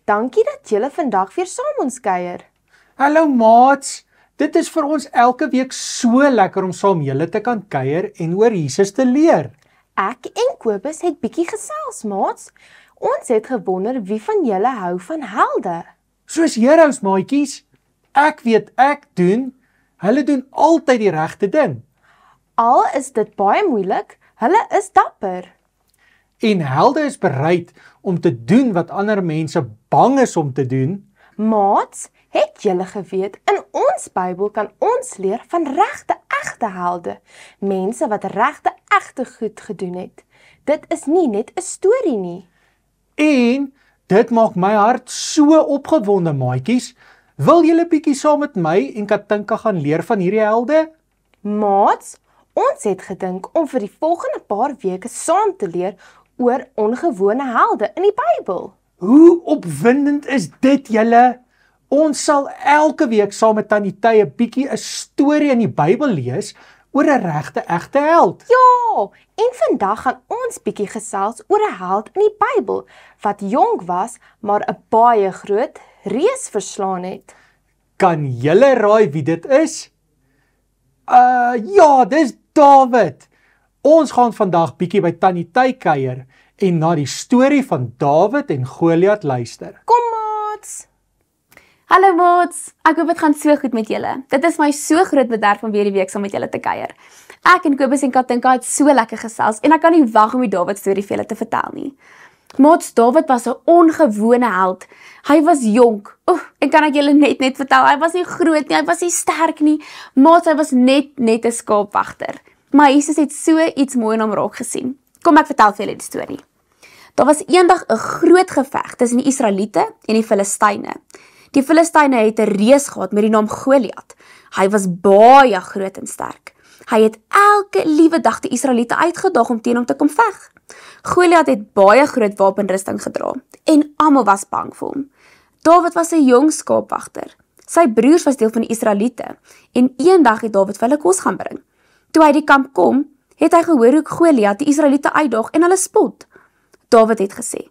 Dankie dat julle vandag weer saam ons kuier. Hallo maats, dit is vir ons elke week so lekker om saam julle te kan kuier en oor Jesus te leer. Ek en Kobus het bietjie gesels, maats. Ons het gewonder wie van julle hou van helde. Soos heroes maatjies, ek weet hulle doen altyd die regte ding. Al is dit baie moeilik, hulle is dapper. En helde is bereid om te doen wat ander mense bang is om te doen. Maats, het julle geweet, in ons Bybel kan ons leer van regte, egte helde. Mense wat regte, egte goed gedoen het. Dit is nie net 'n storie nie. En dit maak my hart so opgewonde, maatjies. Wil julle bietjie saam met my en Katinka gaan leer van hierdie helde? Maats, ons het gedink om vir die volgende paar weke saam te leer oor ongewone helde in die Bybel. Hoe opwindend is dit, julle? Ons sal elke week saam met Tannie Tye 'n bietjie 'n storie in die Bybel lees oor 'n regte, egte held. Ja, en vandag gaan ons bietjie gesels oor 'n held in die Bybel wat jonk was, maar 'n baie groot reus verslaan het. Kan julle raai wie dit is? Ja, dis Dawid. Ons gaan vandag bietjie by Tannie Tye kuier en na die storie van Dawid en Goliat luister. Kom maats! Hallo maats, ek hoop dit gaan so goed met julle. Dit is my so groot bederf om weer die week saam met julle te kuier. Ek en Kobus en Katinka het so lekker gesels en ek kan nie wag om die Dawid storie vir julle te vertel nie. Maats, Dawid was 'n ongewone held. Hy was jonk. En kan ek julle net vertel, hy was nie groot nie, hy was nie sterk nie. Maats, hy was net 'n skaapwagter. Maar Jesus het so iets mooi in hom raak gesien. Kom ek vertel vir julle die storie. Daar was eendag 'n groot geveg tussen die Israeliete en die Filistyne. Die Filistyne het 'n reus gehad met die naam Goliat. Hy was baie groot en sterk. Hy het elke liewe dag die Israeliete uitgedaag om teen hom te kom veg. Goliat het baie groot wapenrusting gedra en almal was bang vir hom. Dawid was 'n jong skaapwagter. Sy broers was deel van die Israeliete en eendag het Dawid vir hulle kos gaan bring. Toe hy die kamp kom, het hy gehoor hoe Goliat die Israeliete uitdaag en hulle spot. Dawid het gesê: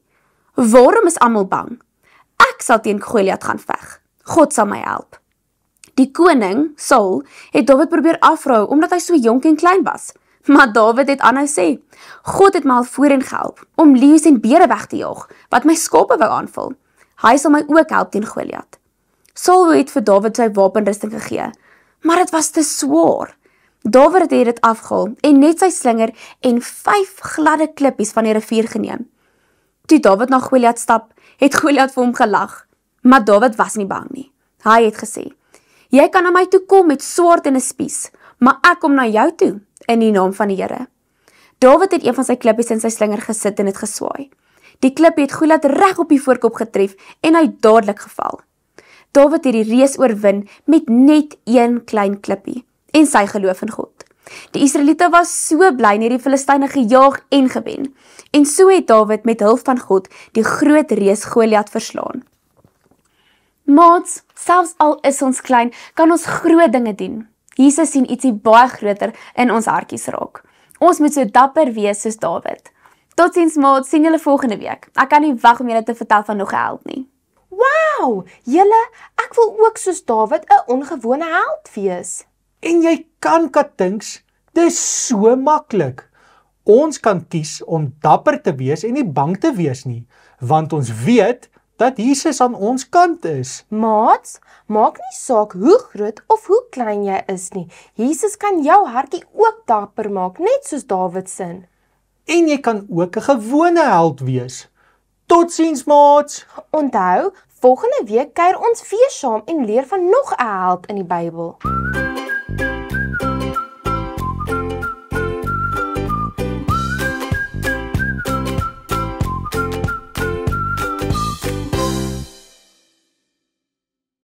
"Waarom is almal bang? Ek sal teen Goliat gaan veg. God sal my help." Die koning, Saul, het Dawid probeer afrou omdat hy so jonk en klein was. Maar Dawid het aanhou sê: "God het my al voorheen gehelp om leeu's en beere weg te jaag wat my skape wou aanval. Hy sal my ook help teen Goliat." Saul het vir Dawid sy wapenrusting gegee, maar dit was te swaar. Dawid het dit afgehaal en net sy slinger en 5 gladde klippies van die rivier geneem. Toe Dawid na Goliat stap, het Goliat vir hom gelag, maar Dawid was nie bang nie. Hy het gesê: "Jy kan na my toe kom met swaard en 'n spies, maar ek kom na jou toe in die naam van die Here." Dawid het een van sy klippies in sy slinger gesit en het geswaai. Die klippie het Goliat reg op die voorkop getref en hy het dadelik geval. Dawid het die reus oorwin met net 1 klein klippie en sy geloof in God. Die Israeliete was so bly en het die Filistyne gejaag en gewen. En so het Dawid met hulp van God die groot reus Goliat verslaan. Maats, selfs al is ons klein, kan ons groot dinge doen. Jesus sien ietsie baie groter in ons hartjies raak. Ons moet so dapper wees soos Dawid. Totsiens maats, sien julle volgende week. Ek kan nie wag om julle te vertel van nog 'n held nie. Wow, julle, ek wil ook soos Dawid 'n ongewone held wees. En jy kan Katinks, dis so maklik. Ons kan kies om dapper te wees en nie bang te wees nie, want ons weet dat Jesus aan ons kant is. Maats, maak nie saak hoe groot of hoe klein jy is nie. Jesus kan jou hartjie ook dapper maak, net soos Dawid se. En jy kan ook 'n gewone held wees. Totsiens maats! Onthou, volgende week kuier ons weer saam en leer van nog 'n held in die Bybel.